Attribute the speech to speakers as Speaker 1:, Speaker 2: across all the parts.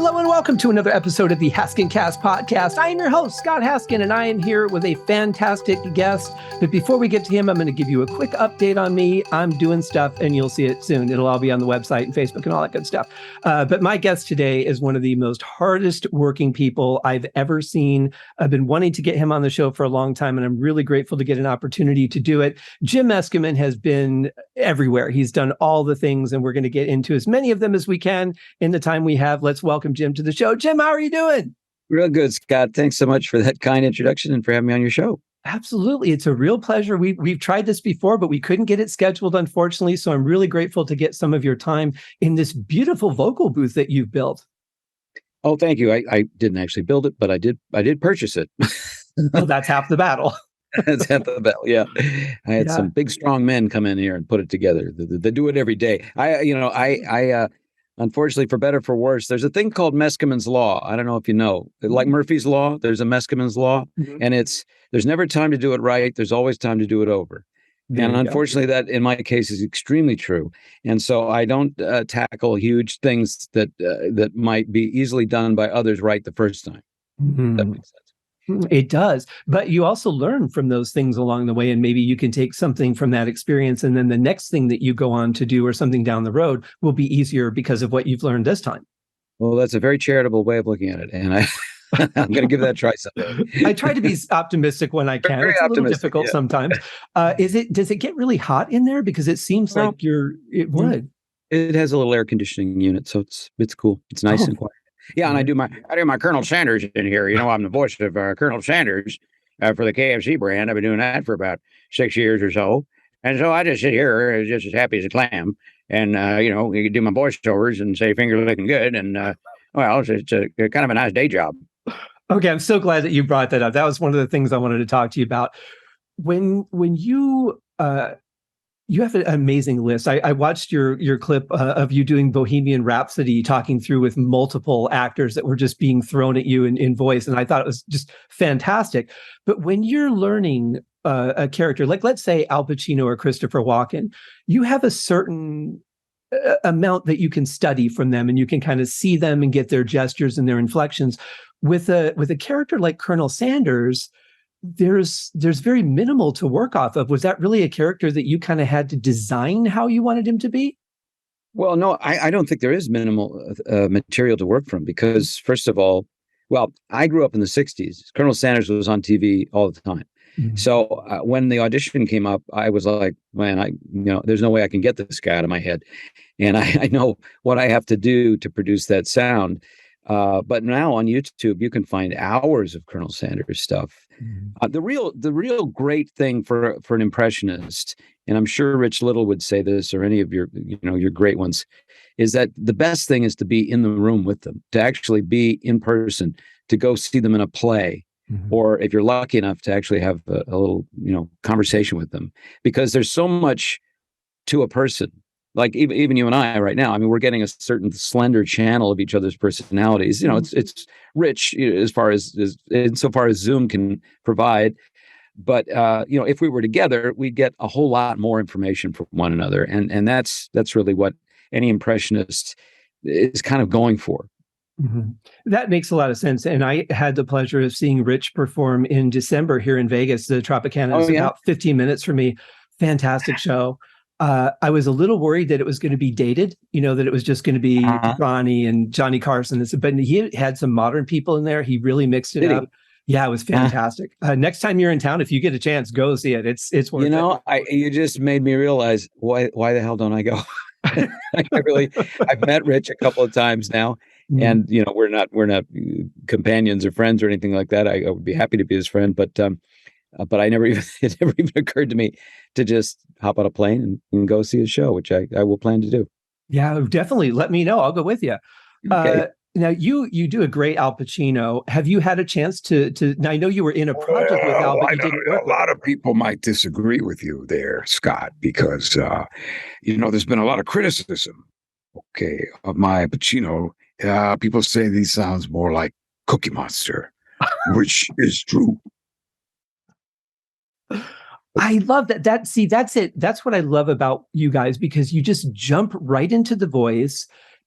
Speaker 1: Hello and welcome to another episode of the HaskinCast Podcast. I am your host, Scott Haskin, and I am here with a fantastic guest. But before we get to him, I'm going to give you a quick update on me. I'm doing stuff, and you'll see it soon. It'll all be on the website and Facebook and all that good stuff. But my guest today is one of the most hardest working people I've ever seen. I've been wanting to get him on the show for a long time, and I'm really grateful to get an opportunity to do it. Jim Meskimen has been everywhere. He's done all the things, and we're going to get into as many of them as we can in the time we have. Let's welcome Jim to the show. Jim, how are you doing?
Speaker 2: Real good, Scott. Thanks so much for that kind introduction and for having me on your show.
Speaker 1: Absolutely. It's a real pleasure. We've tried this before, but we couldn't get it scheduled, unfortunately. So I'm really grateful to get some of your time in this beautiful vocal booth that you've built.
Speaker 2: Oh, thank you. I didn't actually build it, but I did purchase it.
Speaker 1: Well, that's half the battle.
Speaker 2: That's half the battle. Yeah. I had some big, strong men come in here and put it together. They do it every day. I unfortunately, for better or for worse, there's a thing called Meskimen's Law. I don't know if you know. Like Murphy's Law, there's a Meskimen's Law, and there's never time to do it right. There's always time to do it over. And unfortunately, that in my case is extremely true. And so I don't tackle huge things that might be easily done by others right the first time. That makes sense.
Speaker 1: It does. But you also learn from those things along the way, and maybe you can take something from that experience, and then the next thing that you go on to do or something down the road will be easier because of what you've learned this time.
Speaker 2: Well, that's a very charitable way of looking at it. And I'm going to give that a try someday.
Speaker 1: I try to be optimistic when I can. It's a little difficult sometimes. Does it get really hot in there? Because it seems like it would.
Speaker 2: It has a little air conditioning unit, so it's cool. It's nice and quiet. Yeah, and I do my Colonel Sanders in here. You know, I'm the voice of Colonel Sanders for the KFC brand. I've been doing that for about 6 years or so. And so I just sit here just as happy as a clam. And, you can do my voiceovers and say finger looking good. And, it's a kind of a nice day job.
Speaker 1: Okay, I'm so glad that you brought that up. That was one of the things I wanted to talk to you about. When you have an amazing list. I watched your clip of you doing Bohemian Rhapsody, talking through with multiple actors that were just being thrown at you in voice. And I thought it was just fantastic. But when you're learning a character, like let's say Al Pacino or Christopher Walken, you have a certain amount that you can study from them, and you can kind of see them and get their gestures and their inflections. With a character like Colonel Sanders, there's very minimal to work off of. Was that really a character that you kind of had to design how you wanted him to be?
Speaker 2: Well, no, I don't think there is minimal material to work from because, first of all, I grew up in the 60s. Colonel Sanders was on TV all the time. Mm-hmm. So when the audition came up, I was like, man, there's no way I can get this guy out of my head. And I know what I have to do to produce that sound. But now on YouTube, you can find hours of Colonel Sanders stuff. Mm-hmm. The real great thing for an impressionist, and I'm sure Rich Little would say this, or any of your great ones, is that the best thing is to be in the room with them, to actually be in person, to go see them in a play, or if you're lucky enough to actually have a little conversation with them, because there's so much to a person. Like even you and I right now, I mean, we're getting a certain slender channel of each other's personalities. It's rich insofar as Zoom can provide. But if we were together, we'd get a whole lot more information from one another, and that's really what any impressionist is kind of going for.
Speaker 1: Mm-hmm. That makes a lot of sense. And I had the pleasure of seeing Rich perform in December here in Vegas. The Tropicana is about 15 minutes for me. Fantastic show. I was a little worried that it was going to be dated, that it was just going to be Ronnie and Johnny Carson. But he had some modern people in there. He really mixed it up. Yeah, it was fantastic. Next time you're in town, if you get a chance, go see it. It's worth it.
Speaker 2: You just made me realize why the hell don't I go? I've met Rich a couple of times now, and we're not companions or friends or anything like that. I would be happy to be his friend, but it never even occurred to me to just hop on a plane and go see his show, which I will plan to do.
Speaker 1: Yeah, definitely. Let me know. I'll go with you.
Speaker 2: Okay.
Speaker 1: Now you do a great Al Pacino. Have you had a chance to? Now I know you were in a project with Al, but you didn't work with him.
Speaker 3: A lot of people might disagree with you there, Scott, because there's been a lot of criticism. Okay, of my Pacino. People say he sounds more like Cookie Monster, which is true.
Speaker 1: I love that. That's it. That's what I love about you guys, because you just jump right into the voice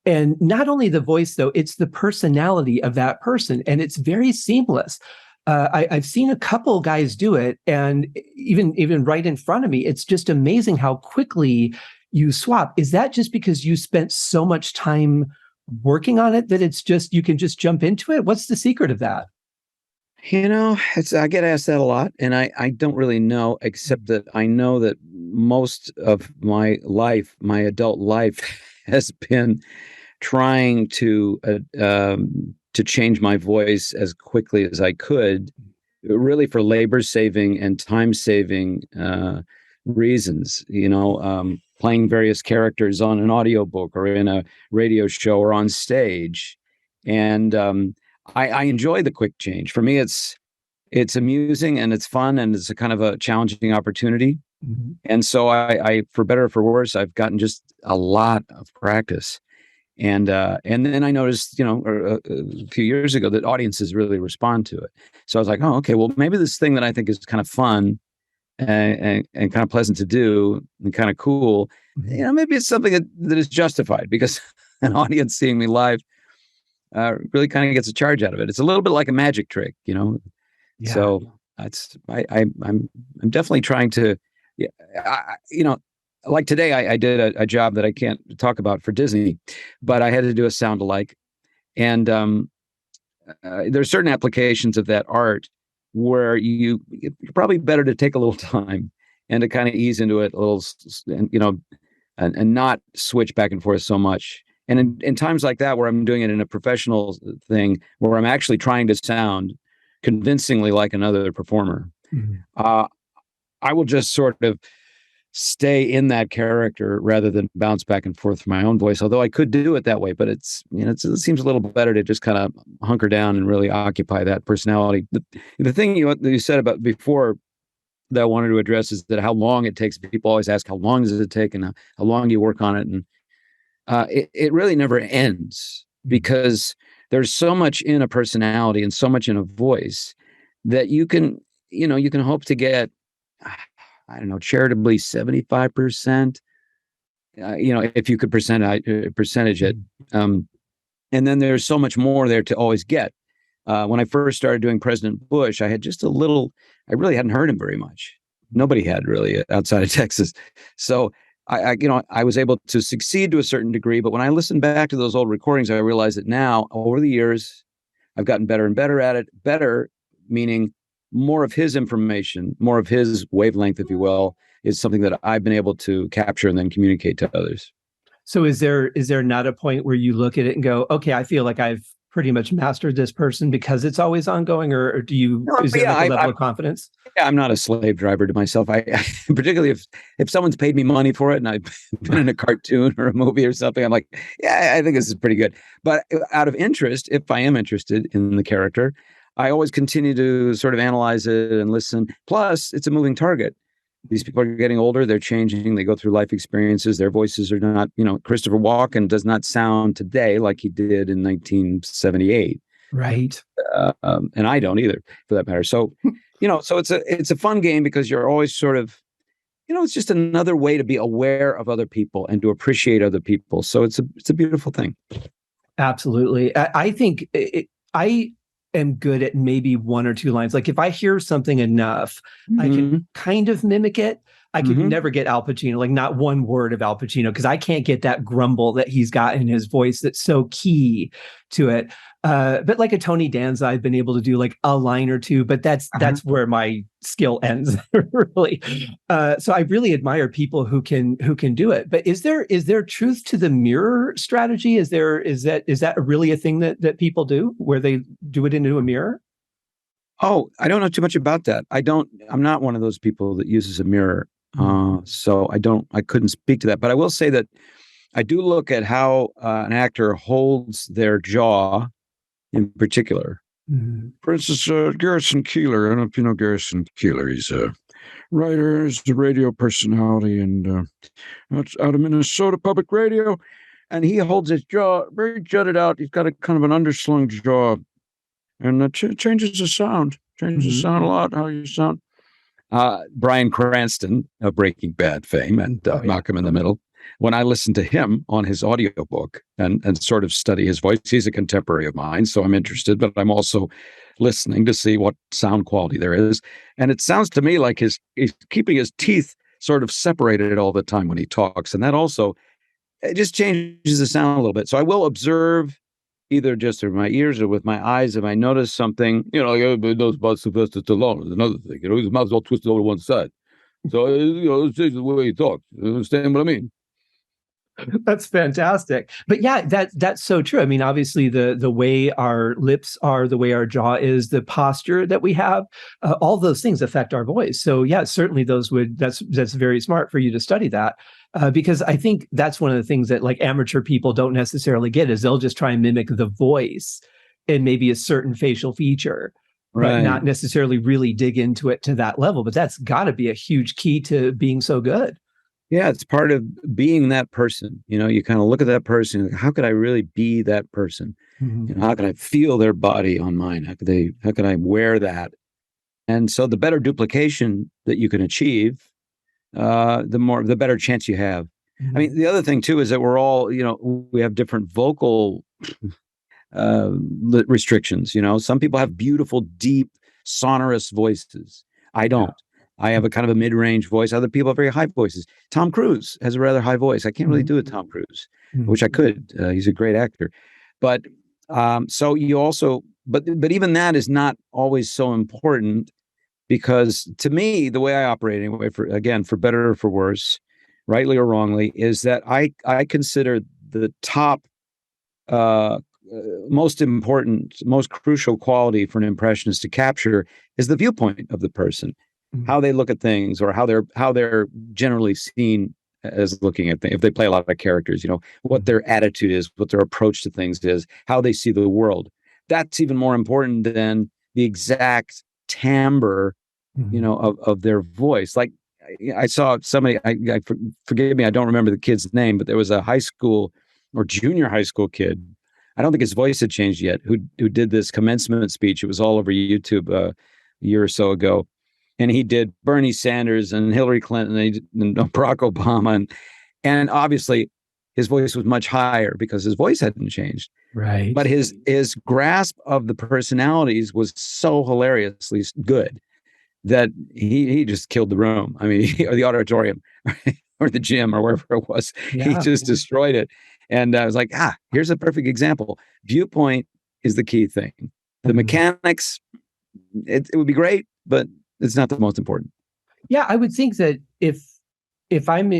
Speaker 1: And not only the voice, though, it's the personality of that person. And it's very seamless. I've seen a couple guys do it, and even right in front of me, it's just amazing how quickly you swap. Is that just because you spent so much time working on it that it's just you can just jump into it? What's the secret of that?
Speaker 2: I get asked that a lot, and I don't really know, except that I know that most of my life, my adult life, has been trying to change my voice as quickly as I could, really for labor saving and time saving reasons. Playing various characters on an audiobook or in a radio show or on stage, and I enjoy the quick change. For me, it's amusing and it's fun and it's a kind of a challenging opportunity. Mm-hmm. And so I, for better or for worse, I've gotten just a lot of practice. And then I noticed, a few years ago that audiences really respond to it. So I was like, oh, okay, well, maybe this thing that I think is kind of fun and kind of pleasant to do and kind of cool, maybe it's something that is justified, because an audience seeing me live really kind of gets a charge out of it. It's a little bit like a magic trick, Yeah. So I'm definitely trying to, like today, I did a job that I can't talk about for Disney, but I had to do a sound alike. And there's certain applications of that art where you're probably better to take a little time and to kind of ease into it a little, and not switch back and forth so much. And in times like that, where I'm doing it in a professional thing, where I'm actually trying to sound convincingly like another performer, I will just sort of stay in that character rather than bounce back and forth from my own voice. Although I could do it that way, but it seems a little better to just kind of hunker down and really occupy that personality. The thing you said about before that I wanted to address is that how long it takes. People always ask, how long does it take, and how long do you work on it? And it really never ends, because there's so much in a personality and so much in a voice that you can hope to get, I don't know, charitably 75%, if you could percentage it. And then there's so much more there to always get. When I first started doing President Bush, I had just I really hadn't heard him very much. Nobody had really outside of Texas. So I was able to succeed to a certain degree, but when I listened back to those old recordings, I realized that now, over the years, I've gotten better and better at it. Better, meaning more of his information, more of his wavelength, if you will, is something that I've been able to capture and then communicate to others.
Speaker 1: So is there not a point where you look at it and go, okay, I feel like I've pretty much mastered this person because it's always ongoing, or do you, is there a level of confidence? Yeah,
Speaker 2: I'm not a slave driver to myself. I particularly if someone's paid me money for it and I've been in a cartoon or a movie or something, I'm like, yeah, I think this is pretty good. But out of interest, if I am interested in the character, I always continue to sort of analyze it and listen. Plus, it's a moving target. These people are getting older. They're changing. They go through life experiences. Their voices are not, Christopher Walken does not sound today like he did in 1978.
Speaker 1: Right.
Speaker 2: And I don't either, for that matter. So, so it's a fun game, because you're always sort of, it's just another way to be aware of other people and to appreciate other people. So it's a beautiful thing.
Speaker 1: Absolutely. I think I am good at maybe one or two lines. Like if I hear something enough, I can kind of mimic it. I could never get Al Pacino, like not one word of Al Pacino, because I can't get that grumble that he's got in his voice that's so key to it. But like a Tony Danza, I've been able to do like a line or two, but that's where my skill ends, really. So I really admire people who can do it. But is there truth to the mirror strategy? Is that really a thing that people do, where they do it into a mirror?
Speaker 2: Oh, I don't know too much about that. I'm not one of those people that uses a mirror. So I couldn't speak to that, but I will say that I do look at how an actor holds their jaw in particular.
Speaker 3: For instance, Garrison Keillor. I don't know if you know Garrison Keillor. He's a writer, he's a radio personality, and out of Minnesota Public Radio.
Speaker 2: And he holds his jaw very jutted out. He's got a kind of an underslung jaw, and that changes the sound. Changes the sound a lot, how you sound. Bryan Cranston of Breaking Bad fame and Malcolm in the Middle. when I listen to him on his audiobook and sort of study his voice. He's a contemporary of mine, so I'm interested, but I'm also listening to see what sound quality there is. And it sounds to me like he's keeping his teeth sort of separated all the time when he talks. And that also, it just changes the sound a little bit. So I will observe either just through my ears or with my eyes. If I notice something, like everybody knows about Sylvester Stallone is another thing. His mouth's all twisted over to one side. So, it's just the way he talks. You understand what I mean?
Speaker 1: That's fantastic. But yeah, that's so true. I mean, obviously the way our lips are, the way our jaw is, the posture that we have, all those things affect our voice. So yeah, certainly that's very smart for you to study that. Because I think that's one of the things that like amateur people don't necessarily get is they'll just try and mimic the voice and maybe a certain facial feature, but not necessarily really dig into it to that level. But that's got to be a huge key to being so good.
Speaker 2: Yeah, it's part of being that person. You kind of look at that person. How could I really be that person?
Speaker 1: Mm-hmm.
Speaker 2: How could I feel their body on mine? How could I wear that? And so the better duplication that you can achieve, the better chance you have.
Speaker 1: Mm-hmm.
Speaker 2: I mean, the other thing too is that we're all, we have different vocal restrictions. Some people have beautiful, deep, sonorous voices. I don't. I have a kind of a mid-range voice. Other people have very high voices. Tom Cruise has a rather high voice. I can't really do a Tom Cruise, which I could. He's a great actor. But so you also, but even that is not always so important, because to me, the way I operate anyway, for better or for worse, rightly or wrongly, is that I consider the top, most important, most crucial quality for an impressionist to capture is the viewpoint of the person. How they look at things, or how they're generally seen as looking at things. If they play a lot of characters, what their attitude is, what their approach to things is, how they see the world. That's even more important than the exact timbre, of their voice. Like I saw somebody, forgive me, I don't remember the kid's name, but there was a high school or junior high school kid. I don't think his voice had changed yet, who did this commencement speech. It was all over YouTube a year or so ago. And he did Bernie Sanders and Hillary Clinton and Barack Obama. And obviously his voice was much higher because his voice hadn't changed.
Speaker 1: Right.
Speaker 2: But his grasp of the personalities was so hilariously good that he just killed the room. I mean, or the auditorium or the gym or wherever it was. He just destroyed it. And I was like, here's a perfect example. Viewpoint is the key thing. The mechanics, it would be great, but it's not the most important.
Speaker 1: Yeah, I would think that if I'm,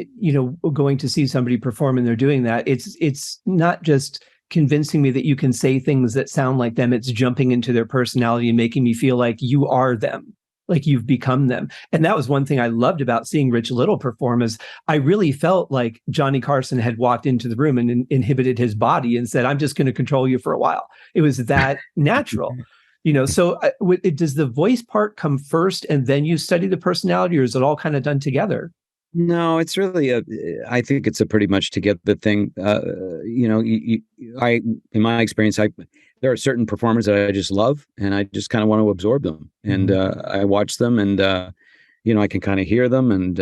Speaker 1: going to see somebody perform and they're doing that, it's not just convincing me that you can say things that sound like them. It's jumping into their personality and making me feel like you are them, like you've become them. And that was one thing I loved about seeing Rich Little perform, is I really felt like Johnny Carson had walked into the room and inhibited his body and said, I'm just going to control you for a while. It was that natural. So does the voice part come first and then you study the personality, or is it all kind of done together?
Speaker 2: No, it's really I think it's a pretty much together thing. In my experience, there are certain performers that I just love, and I just kind of want to absorb them. And I watch them, and I can kind of hear them and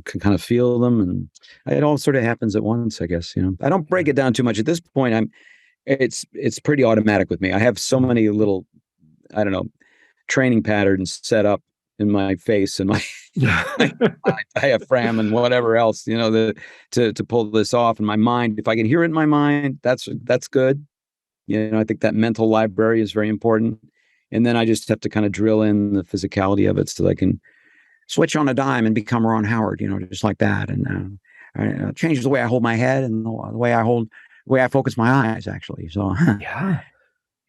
Speaker 2: can kind of feel them, and it all sort of happens at once, I guess. I don't break it down too much at this point. It's pretty automatic with me. I have so many little, I don't know, training patterns set up in my face and my diaphragm and whatever else, to pull this off in my mind. If I can hear it in my mind, that's good. I think that mental library is very important. And then I just have to kind of drill in the physicality of it so that I can switch on a dime and become Ron Howard, just like that. And change the way I hold my head and the way I focus my eyes, actually. So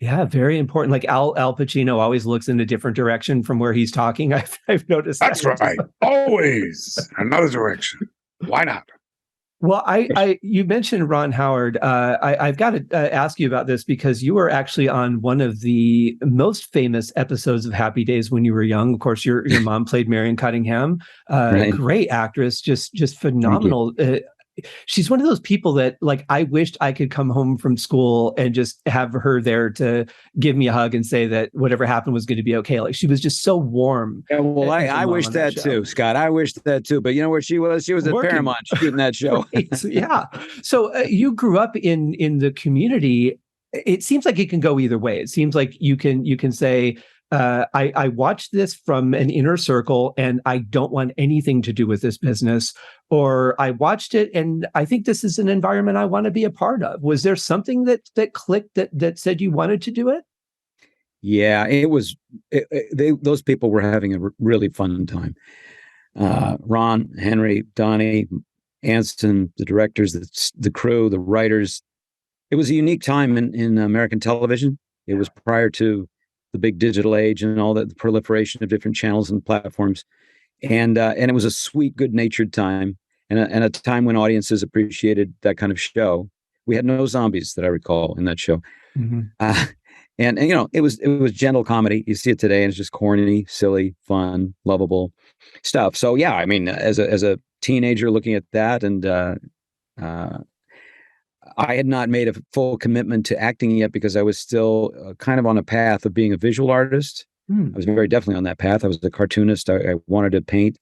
Speaker 1: Yeah, very important. Like Al Pacino always looks in a different direction from where he's talking. I've noticed
Speaker 3: that's right. Always another direction. Why not?
Speaker 1: Well, you mentioned Ron Howard. I've got to ask you about this, because you were actually on one of the most famous episodes of Happy Days when you were young. Of course, your mom played Marion Cunningham,
Speaker 2: right.
Speaker 1: Great actress, just phenomenal. she's one of those people that like I wished I could come home from school and just have her there to give me a hug and say that whatever happened was going to be okay. Like she was just so warm.
Speaker 2: Yeah, well, I wish that too, Scott. I wish that too. But you know where she was? She was at Paramount shooting that show.
Speaker 1: Right. Yeah. So you grew up in the community. It seems like it can go either way. It seems like you can say, I watched this from an inner circle and I don't want anything to do with this business, or I watched it and I think this is an environment I want to be a part of. Was there something that clicked that said you wanted to do it?
Speaker 2: Yeah, it was. Those people were having a really fun time. Ron, Henry, Donnie, Anston, the directors, the crew, the writers. It was a unique time in American television. It was prior to the big digital age and all that, the proliferation of different channels and platforms. And it was a sweet, good-natured time and a time when audiences appreciated that kind of show. We had no zombies that I recall in that show.
Speaker 1: Mm-hmm.
Speaker 2: And you know, it was gentle comedy. You see it today and it's just corny, silly, fun, lovable stuff. So yeah, I mean, as a teenager looking at that, and I had not made a full commitment to acting yet because I was still kind of on a path of being a visual artist. I was very definitely on that path. I was a cartoonist. I wanted to paint,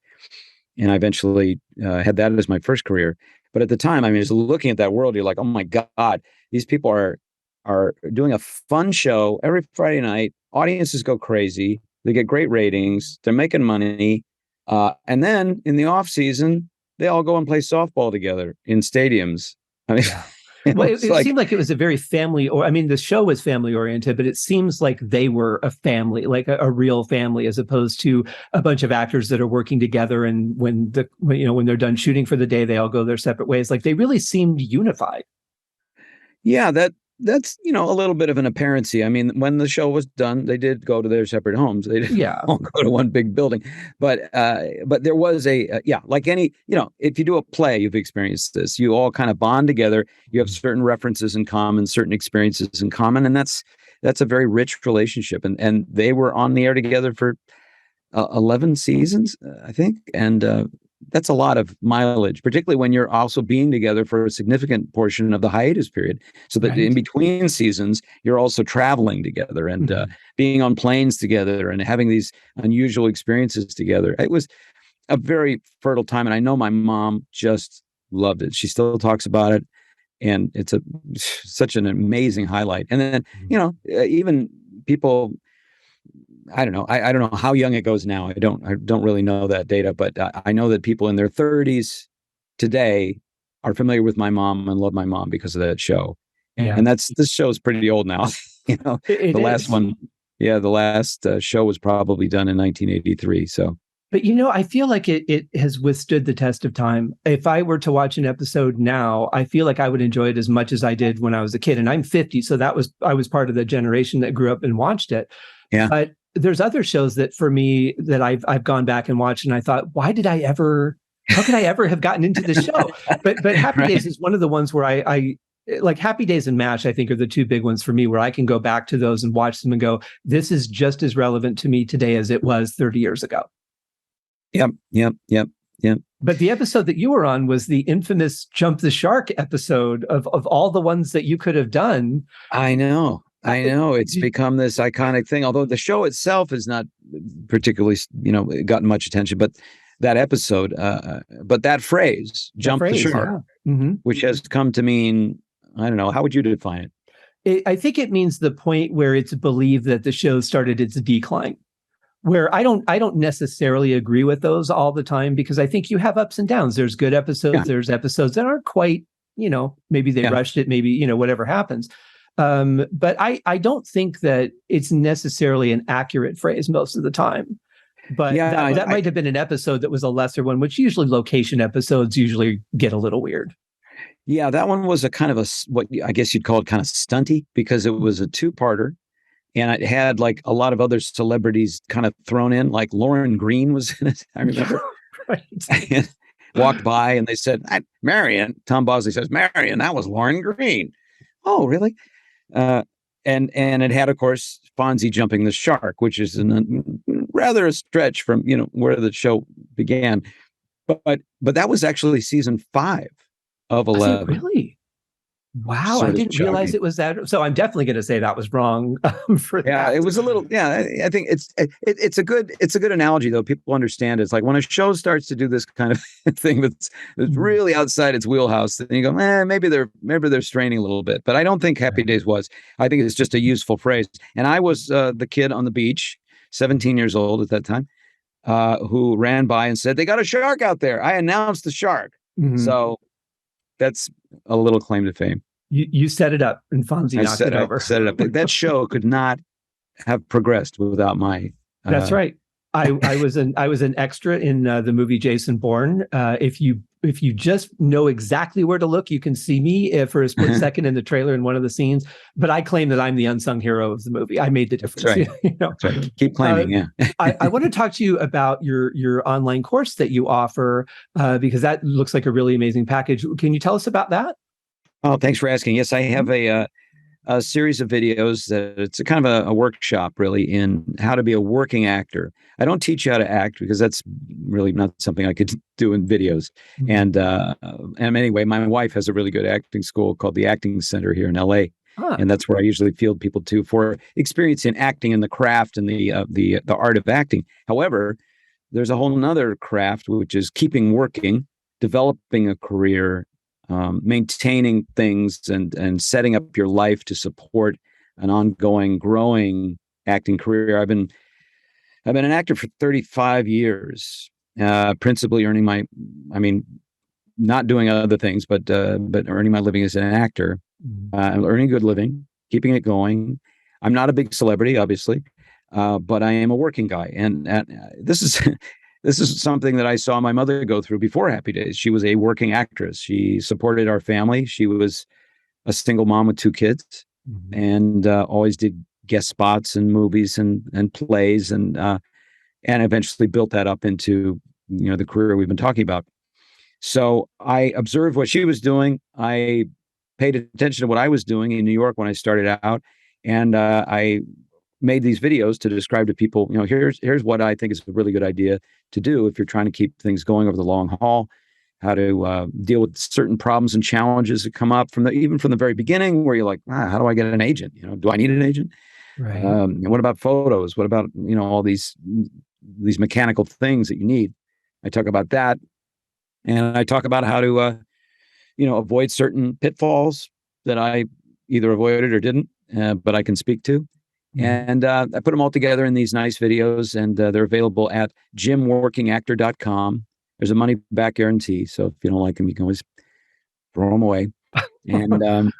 Speaker 2: and I eventually had that as my first career. But at the time, I mean, just looking at that world, you're like, oh my God, these people are doing a fun show every Friday night. Audiences go crazy. They get great ratings. They're making money. And then in the off season, they all go and play softball together in stadiums. I mean,
Speaker 1: yeah. Well, it seemed like it was a very the show was family oriented, but it seems like they were a family, like a real family, as opposed to a bunch of actors that are working together. And when they're done shooting for the day, they all go their separate ways. Like they really seemed unified.
Speaker 2: Yeah, that's a little bit of an apparency. I mean, when the show was done, they did go to their separate homes. They didn't all go to one big building. But there was like any, if you do a play, you've experienced this. You all kind of bond together. You have certain references in common, certain experiences in common, and that's a very rich relationship. And they were on the air together for 11 seasons, I think, and that's a lot of mileage, particularly when you're also being together for a significant portion of the hiatus period. So that in between seasons, you're also traveling together and being on planes together and having these unusual experiences together. It was a very fertile time. And I know my mom just loved it. She still talks about it. And it's such an amazing highlight. And then, even people, I don't know. I don't know how young it goes now. I don't really know that data, but I know that people in their 30s today are familiar with my mom and love my mom because of that show. And this show is pretty old now. The last show was probably done in 1983. So,
Speaker 1: but I feel like it has withstood the test of time. If I were to watch an episode now, I feel like I would enjoy it as much as I did when I was a kid. And I'm 50, so I was part of the generation that grew up and watched it. Yeah, but there's other shows that for me that I've gone back and watched and I thought, how could I ever have gotten into this show? But Happy Days is one of the ones where I like Happy Days and MASH, I think are the two big ones for me where I can go back to those and watch them and go, this is just as relevant to me today as it was 30 years ago.
Speaker 2: Yep.
Speaker 1: But the episode that you were on was the infamous Jump the Shark episode of all the ones that you could have done.
Speaker 2: I know. It's become this iconic thing, although the show itself has not particularly, gotten much attention, but that episode, but that phrase, jump the shark, which has come to mean, I don't know, how would you define it?
Speaker 1: I think it means the point where it's believed that the show started its decline, where I don't necessarily agree with those all the time, because I think you have ups and downs. There's good episodes. There's episodes that aren't quite, maybe they rushed it, maybe, whatever happens. But I don't think that it's necessarily an accurate phrase most of the time. But that might have been an episode that was a lesser one, which usually location episodes usually get a little weird.
Speaker 2: Yeah, that one was a kind of what I guess you'd call it kind of stunty, because it was a two-parter. And it had like a lot of other celebrities kind of thrown in, like Lauren Green was in it, I remember. And walked by and they said, Marion, Tom Bosley says, Marion, that was Lauren Green. Oh, really? And it had, of course, Fonzie jumping the shark, which is rather a stretch from, where the show began. But that was actually season 5 of
Speaker 1: Was it
Speaker 2: 11.
Speaker 1: really? Wow, I
Speaker 2: Sort of
Speaker 1: didn't realize
Speaker 2: shocking.
Speaker 1: it was that. So I'm definitely going to say that was wrong for
Speaker 2: Yeah,
Speaker 1: that.
Speaker 2: it was a little. Yeah, I think it's a good analogy though. People understand it. It's like when a show starts to do this kind of thing that's really outside its wheelhouse, then you go, maybe they're straining a little bit. But I don't think Happy Days was. I think it's just a useful phrase. And I was the kid on the beach, 17 years old at that time, who ran by and said, "They got a shark out there." I announced the shark. So that's a little claim to fame.
Speaker 1: You set it up, and Fonzie knocked it over.
Speaker 2: I set it up. That show could not have progressed without my.
Speaker 1: That's right. I was an extra in the movie Jason Bourne. If you just know exactly where to look, you can see me for a split second in the trailer in one of the scenes. But I claim that I'm the unsung hero of the movie. I made the difference.
Speaker 2: That's right. You know? That's right. Keep claiming. Yeah.
Speaker 1: I want to talk to you about your online course that you offer because that looks like a really amazing package. Can you tell us about that?
Speaker 2: Oh, thanks for asking. Yes, I have a series of videos that it's a kind of a workshop really in how to be a working actor. I don't teach you how to act because that's really not something I could do in videos. And anyway, my wife has a really good acting school called the Acting Center here in LA. And that's where I usually field people to for experience in acting and the craft and the art of acting. However, there's a whole nother craft, which is keeping working, developing a career, maintaining things and setting up your life to support an ongoing, growing acting career. I've been an actor for 35 years, principally earning not doing other things, but earning my living as an actor, earning a good living, keeping it going. I'm not a big celebrity, obviously, but I am a working guy, and this is. This is something that I saw my mother go through before Happy Days. She was a working actress. She supported our family. She was a single mom with 2 kids and always did guest spots in movies and plays and eventually built that up into, the career we've been talking about. So I observed what she was doing. I paid attention to what I was doing in New York when I started out. And I made these videos to describe to people, here's what I think is a really good idea to do if you're trying to keep things going over the long haul, how to deal with certain problems and challenges that come up even from the very beginning, where you're like, how do I get an agent? Do I need an agent?
Speaker 1: Right.
Speaker 2: What about photos? What about, all these mechanical things that you need? I talk about that. And I talk about how to, avoid certain pitfalls that I either avoided or didn't, but I can speak to. And I put them all together in these nice videos, and they're available at jimworkingactor.com. There's a money back guarantee. So if you don't like them, you can always throw them away. And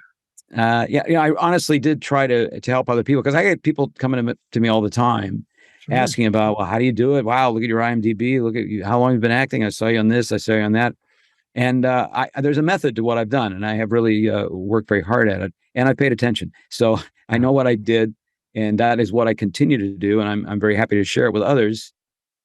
Speaker 2: I honestly did try to help other people, because I get people coming to me all the time asking about, well, how do you do it? Wow, look at your IMDb. Look at you. How long you've been acting? I saw you on this. I saw you on that. And there's a method to what I've done, and I have really worked very hard at it. And I paid attention. So I know what I did. And that is what I continue to do. And I'm very happy to share it with others,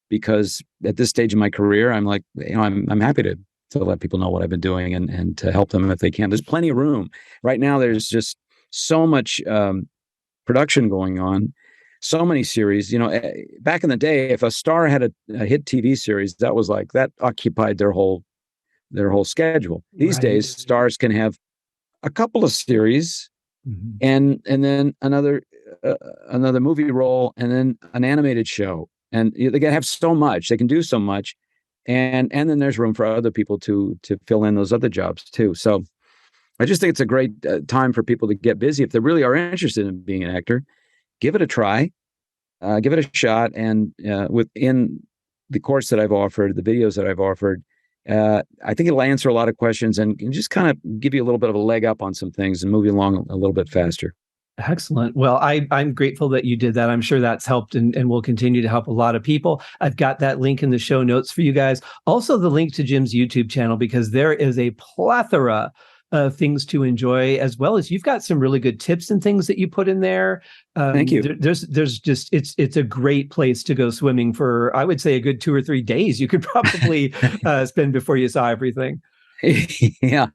Speaker 2: because at this stage in my career, I'm like, I'm happy to let people know what I've been doing and to help them if they can. There's plenty of room. Right now, there's just so much production going on, so many series. Back in the day, if a star had a hit TV series, that occupied their whole schedule. These days, stars can have a couple of series and then another movie role, and then an animated show, and they can have so much. They can do so much, and then there's room for other people to fill in those other jobs too. So I just think it's a great time for people to get busy if they really are interested in being an actor. Give it a try, give it a shot, and within the course that I've offered, the videos that I've offered, I think it'll answer a lot of questions and just kind of give you a little bit of a leg up on some things and move you along a little bit faster.
Speaker 1: Excellent. Well, I'm grateful that you did that. I'm sure that's helped and will continue to help a lot of people. I've got that link in the show notes for you guys. Also, the link to Jim's YouTube channel, because there is a plethora of things to enjoy, as well as you've got some really good tips and things that you put in there.
Speaker 2: Thank you.
Speaker 1: There's just, it's a great place to go swimming for, I would say, a good 2 or 3 days you could probably spend before you saw everything.
Speaker 2: Yeah.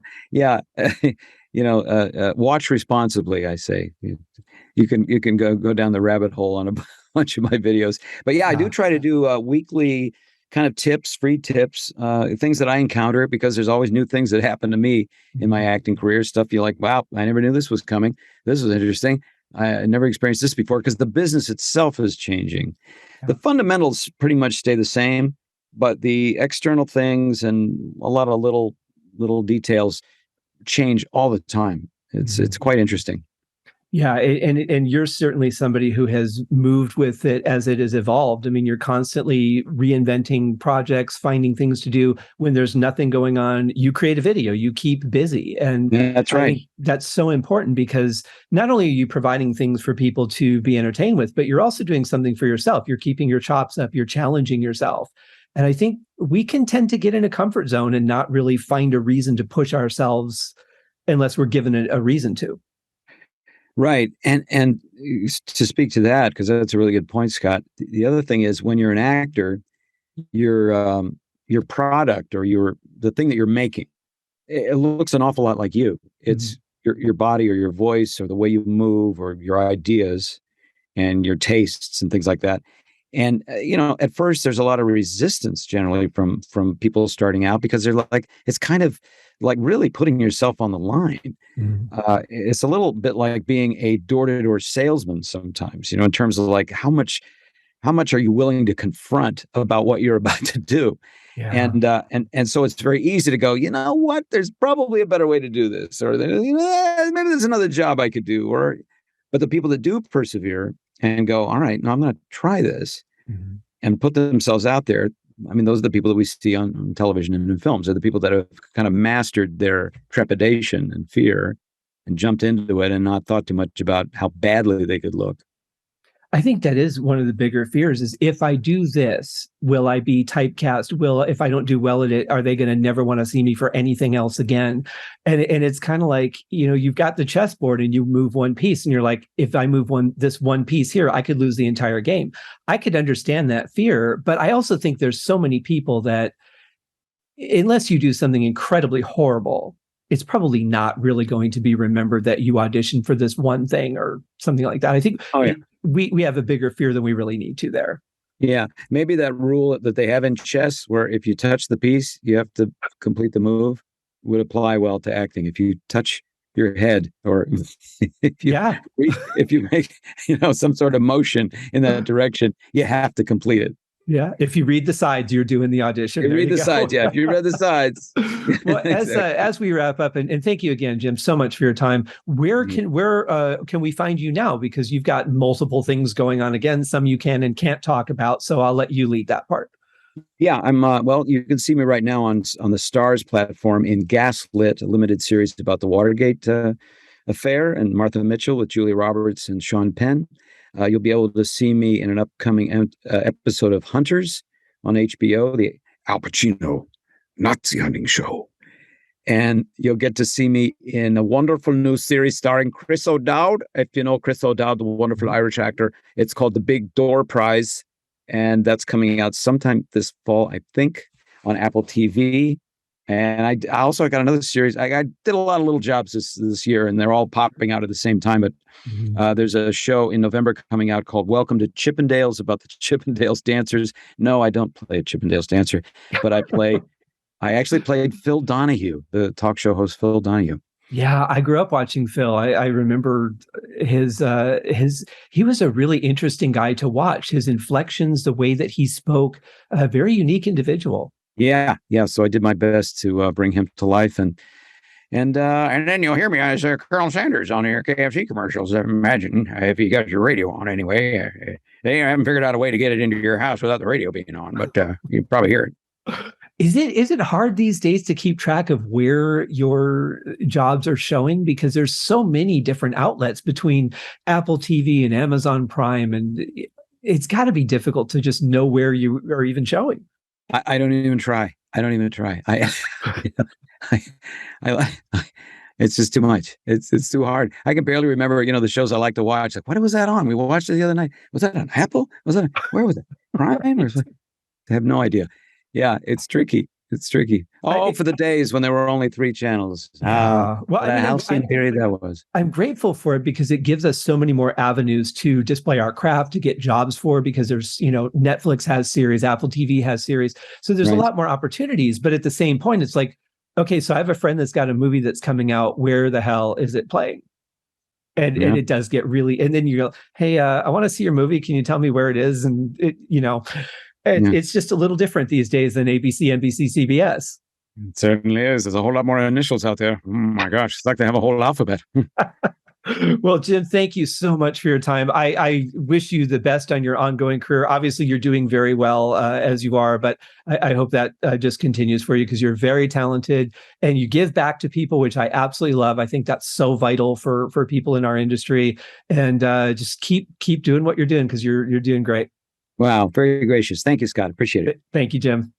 Speaker 2: Watch responsibly, I say. You can go down the rabbit hole on a bunch of my videos. But yeah, I do try to do weekly kind of tips, free tips, things that I encounter, because there's always new things that happen to me in my acting career. Stuff you're like, wow, I never knew this was coming. This was interesting. I never experienced this before, because the business itself is changing.
Speaker 1: Yeah.
Speaker 2: The fundamentals pretty much stay the same, but the external things and a lot of little details change all the time. It's quite interesting.
Speaker 1: Yeah, and you're certainly somebody who has moved with it as it has evolved. I mean, you're constantly reinventing projects, finding things to do. When there's nothing going on, you create a video, you keep busy. And
Speaker 2: that's right.
Speaker 1: I think that's so important, because not only are you providing things for people to be entertained with, but you're also doing something for yourself. You're keeping your chops up, you're challenging yourself. And I think we can tend to get in a comfort zone and not really find a reason to push ourselves unless we're given a reason to.
Speaker 2: Right. And to speak to that, because that's a really good point, Scott. The other thing is, when you're an actor, your product, or the thing that you're making, it looks an awful lot like you. It's your body, or your voice, or the way you move, or your ideas and your tastes and things like that. And at first there's a lot of resistance generally from people starting out, because they're like, it's kind of like really putting yourself on the line. It's a little bit like being a door-to-door salesman sometimes, in terms of like how much are you willing to confront about what you're about to do.
Speaker 1: Yeah.
Speaker 2: And so it's very easy to go, you know what, there's probably a better way to do this, or maybe there's another job I could do, but the people that do persevere and go, all right, now I'm going to try this, and put themselves out there. I mean, those are the people that we see on television and in films. They're the people that have kind of mastered their trepidation and fear and jumped into it and not thought too much about how badly they could look.
Speaker 1: I think that is one of the bigger fears, is if I do this, will I be typecast? If I don't do well at it, are they going to never want to see me for anything else again? And it's kind of like, you've got the chessboard and you move one piece and you're like, if I move this one piece here, I could lose the entire game. I could understand that fear, but I also think there's so many people that, unless you do something incredibly horrible, it's probably not really going to be remembered that you auditioned for this one thing or something like that. I think we have a bigger fear than we really need to there.
Speaker 2: Yeah. Maybe that rule that they have in chess, where if you touch the piece, you have to complete the move, would apply well to acting. If you touch your head, or if you make, some sort of motion in that direction, you have to complete it.
Speaker 1: Yeah. If you read the sides, you're doing the audition.
Speaker 2: You read the sides. Yeah. If you read the sides.
Speaker 1: Well, as we wrap up, and thank you again, Jim, so much for your time. Where can we find you now? Because you've got multiple things going on. Again, some you can and can't talk about. So I'll let you lead that part.
Speaker 2: Yeah, I'm. You can see me right now on the Stars platform in Gaslit, a limited series about the Watergate affair, and Martha Mitchell with Julia Roberts and Sean Penn. You'll be able to see me in an upcoming episode of Hunters on HBO, the
Speaker 3: Al Pacino Nazi hunting show.
Speaker 2: And you'll get to see me in a wonderful new series starring Chris O'Dowd. If you know Chris O'Dowd, the wonderful Irish actor, it's called The Big Door Prize. And that's coming out sometime this fall, I think, on Apple TV. And I also got another series. I did a lot of little jobs this year, and they're all popping out at the same time. But there's a show in November coming out called Welcome to Chippendales, about the Chippendales dancers. No, I don't play a Chippendales dancer, but I actually played Phil Donahue, the talk show host Phil Donahue.
Speaker 1: Yeah, I grew up watching Phil. I remember he was a really interesting guy to watch. His inflections, the way that he spoke, a very unique individual.
Speaker 2: Yeah. So I did my best to bring him to life, and then you'll hear me as Colonel Sanders on your KFC commercials. I imagine, if you got your radio on anyway. They haven't figured out a way to get it into your house without the radio being on, but you probably hear it.
Speaker 1: Is it hard these days to keep track of where your jobs are showing? Because there's so many different outlets between Apple TV and Amazon Prime, and it's got to be difficult to just know where you are even showing.
Speaker 2: I don't even try. It's just too much. It's too hard. I can barely remember, the shows I like to watch. Like, what was that on? We watched it the other night. Was that on Apple? Where was it? Prime? I have no idea. Yeah, it's tricky. It's tricky. For the days when there were only 3 channels.
Speaker 1: Well,
Speaker 2: what a halcyon period that was.
Speaker 1: I'm grateful for it because it gives us so many more avenues to display our craft, to get jobs for, because there's, Netflix has series, Apple TV has series. So there's a lot more opportunities. But at the same point, it's like, okay, so I have a friend that's got a movie that's coming out. Where the hell is it playing? And it does get really, and then you go, hey, I want to see your movie. Can you tell me where it is? And it's just a little different these days than ABC, NBC, CBS.
Speaker 2: It certainly is. There's a whole lot more initials out there. Oh my gosh, it's like they have a whole alphabet.
Speaker 1: Well, Jim, thank you so much for your time. I wish you the best on your ongoing career. Obviously, you're doing very well as you are, but I hope that just continues for you because you're very talented and you give back to people, which I absolutely love. I think that's so vital for people in our industry. And just keep doing what you're doing because you're doing great.
Speaker 2: Wow, very gracious. Thank you, Scott. Appreciate it.
Speaker 1: Thank you, Jim.